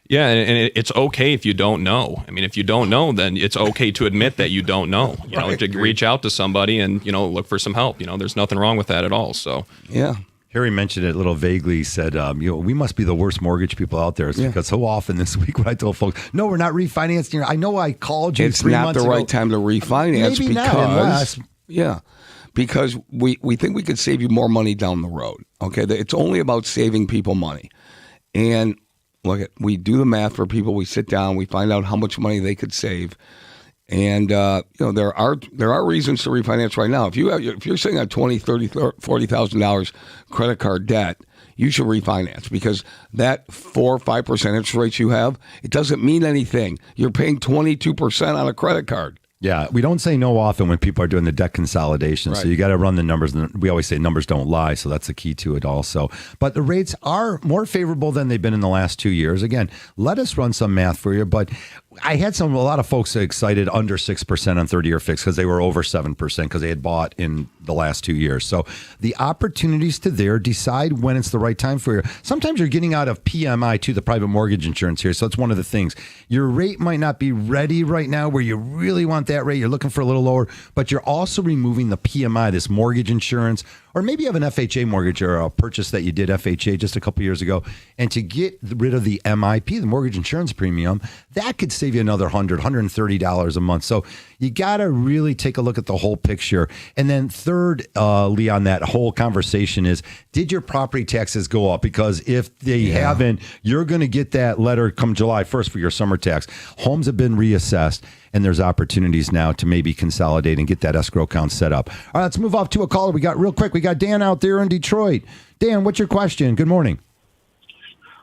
Yeah, and it's okay if you don't know. I mean, if you don't know, then it's okay to admit that you don't know. You know, to reach out to somebody and, look for some help. There's nothing wrong with that at all. So, yeah. Harry mentioned it a little vaguely. He said, we must be the worst mortgage people out there. It's because so often this week when I told folks, no, we're not refinancing. I know I called you 3 months ago. It's not the right time to refinance Maybe because, because we think we could save you more money down the road. Okay, it's only about saving people money. And look, we do the math for people. We sit down, we find out how much money they could save. And there are reasons to refinance right now. If you're sitting on $20,000, $30,000, $40,000 credit card debt, you should refinance because that 4 or 5% interest rates you have, it doesn't mean anything. You're paying 22% on a credit card. Yeah, we don't say no often when people are doing the debt consolidation. Right. So you got to run the numbers. And we always say numbers don't lie. So that's the key to it also. But the rates are more favorable than they've been in the last 2 years. Again, let us run some math for you. But I had a lot of folks excited under 6% on 30-year fixed because they were over 7% because they had bought in the last 2 years. So the opportunities to there, decide when it's the right time for you. Sometimes you're getting out of PMI to the private mortgage insurance here. So that's one of the things. Your rate might not be ready right now where you really want that rate. You're looking for a little lower, but you're also removing the PMI, this mortgage insurance, or maybe you have an FHA mortgage or a purchase that you did FHA just a couple years ago. And to get rid of the MIP, the mortgage insurance premium, that could save you another $100, $130 a month. So you got to really take a look at the whole picture. And then third, Lee, on that whole conversation is, did your property taxes go up? Because if they haven't, you're going to get that letter come July 1st for your summer tax. Homes have been reassessed, and there's opportunities now to maybe consolidate and get that escrow account set up. All right, let's move off to a caller. We got Dan out there in Detroit. Dan, what's your question? Good morning.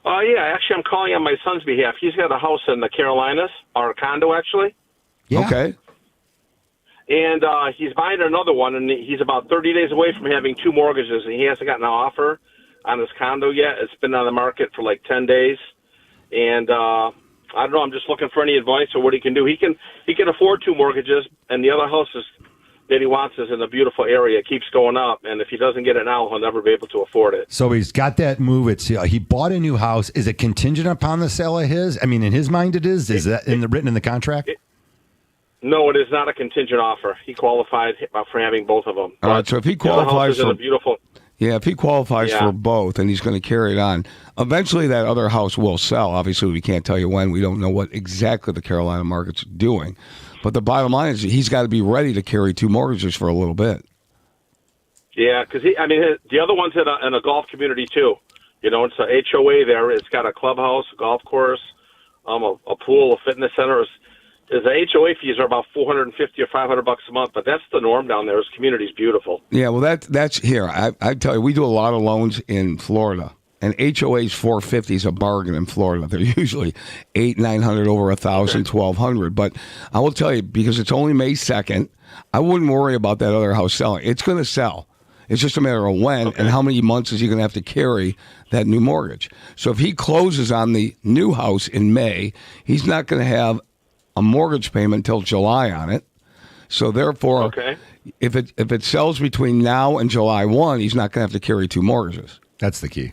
Actually, I'm calling on my son's behalf. He's got a house in the Carolinas, or a condo, actually. Yeah. Okay. And he's buying another one, and he's about 30 days away from having 2 mortgages, and he hasn't gotten an offer on his condo yet. It's been on the market for like 10 days. And I don't know, I'm just looking for any advice or what he can do. He can afford 2 mortgages, and the other house that he wants is in a beautiful area. It keeps going up, and if he doesn't get it now, he'll never be able to afford it. So he's got that move. He bought a new house. Is it contingent upon the sale of his? I mean, in his mind it is. Is that written in the contract? No, it is not a contingent offer. He qualified for having both of them. All right, so if he qualifies for beautiful. Yeah, if he qualifies for both and he's going to carry it on, eventually that other house will sell. Obviously, we can't tell you when. We don't know what exactly the Carolina market's doing. But the bottom line is he's got to be ready to carry 2 mortgages for a little bit. Yeah, because the other one's in a golf community too. It's a HOA there. It's got a clubhouse, a golf course, a pool, a fitness center. The HOA fees are about $450 or $500 a month, but that's the norm down there. This community's beautiful. Yeah, well, that's here. I tell you, we do a lot of loans in Florida, and HOA's $450 is a bargain in Florida. They're usually $800, $900, over $1,000, $1,200. But I will tell you, because it's only May 2nd, I wouldn't worry about that other house selling. It's going to sell. It's just a matter of when and how many months is he going to have to carry that new mortgage. So if he closes on the new house in May, he's not going to have a mortgage payment until July on it. So therefore, if it sells between now and July 1, he's not going to have to carry 2 mortgages. That's the key.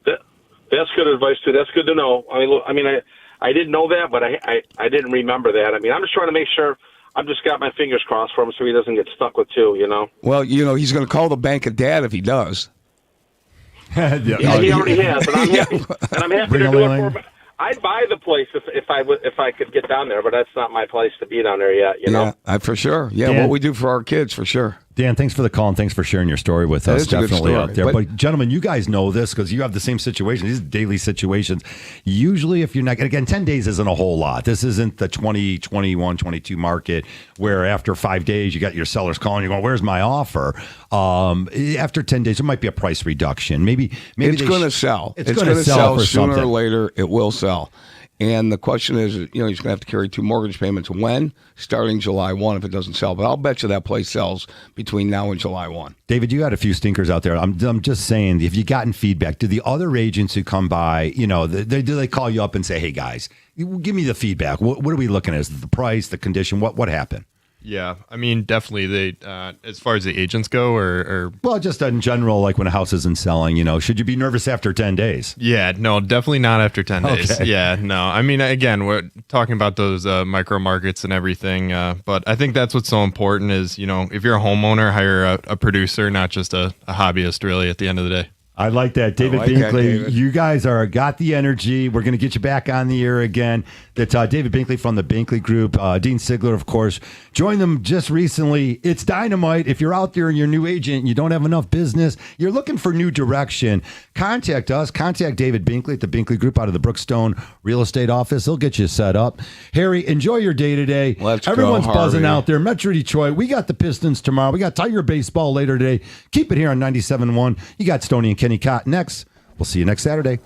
That's good advice too. That's good to know. I didn't know that, but I didn't remember that. I'm just trying to make sure. I've just got my fingers crossed for him so he doesn't get stuck with 2. Well, he's going to call the bank of dad if he does. Yeah, he already has, and I'm happy to do it for him. I'd buy the place if I could get down there, but that's not my place to be down there yet. Yeah, for sure. Yeah, Dan, what we do for our kids, for sure. Dan, thanks for the call and thanks for sharing your story with us. Definitely out there. But gentlemen, you guys know this because you have the same situation. These are daily situations. Usually, if you're not, again, 10 days isn't a whole lot. This isn't the 20, 21, 22 market where after 5 days you got your sellers calling you going, "Where's my offer?" After 10 days, there might be a price reduction. Maybe it's going to sell. It's going to sell for sooner something. or later. It will sell. And the question is, he's going to have to carry 2 mortgage payments. When? Starting July 1 if it doesn't sell. But I'll bet you that place sells between now and July 1. David, you got a few stinkers out there. I'm just saying, if you gotten feedback, do the other agents who come by, do they call you up and say, hey, guys, give me the feedback. What are we looking at? Is it the price, the condition? What happened? Yeah, I mean, definitely. They, as far as the agents go, or well, just in general, like when a house isn't selling, should you be nervous after 10 days? Yeah, no, definitely not after 10 days. Okay. Yeah, no. I mean, again, we're talking about those micro markets and everything, but I think that's what's so important is, if you're a homeowner, hire a producer, not just a hobbyist. Really, at the end of the day. I like that. David Binkley, you guys got the energy. We're going to get you back on the air again. That's David Binkley from the Binkley Group. Dean Sigler, of course, joined them just recently. It's dynamite. If you're out there and you're a new agent and you don't have enough business, you're looking for new direction, contact us. Contact David Binkley at the Binkley Group out of the Brookstone Real Estate office. He'll get you set up. Harry, enjoy your day today. Everyone's buzzing out there. Metro Detroit. We got the Pistons tomorrow. We got Tiger baseball later today. Keep it here on 97.1. You got Stoney and Kenny Cott next. We'll see you next Saturday.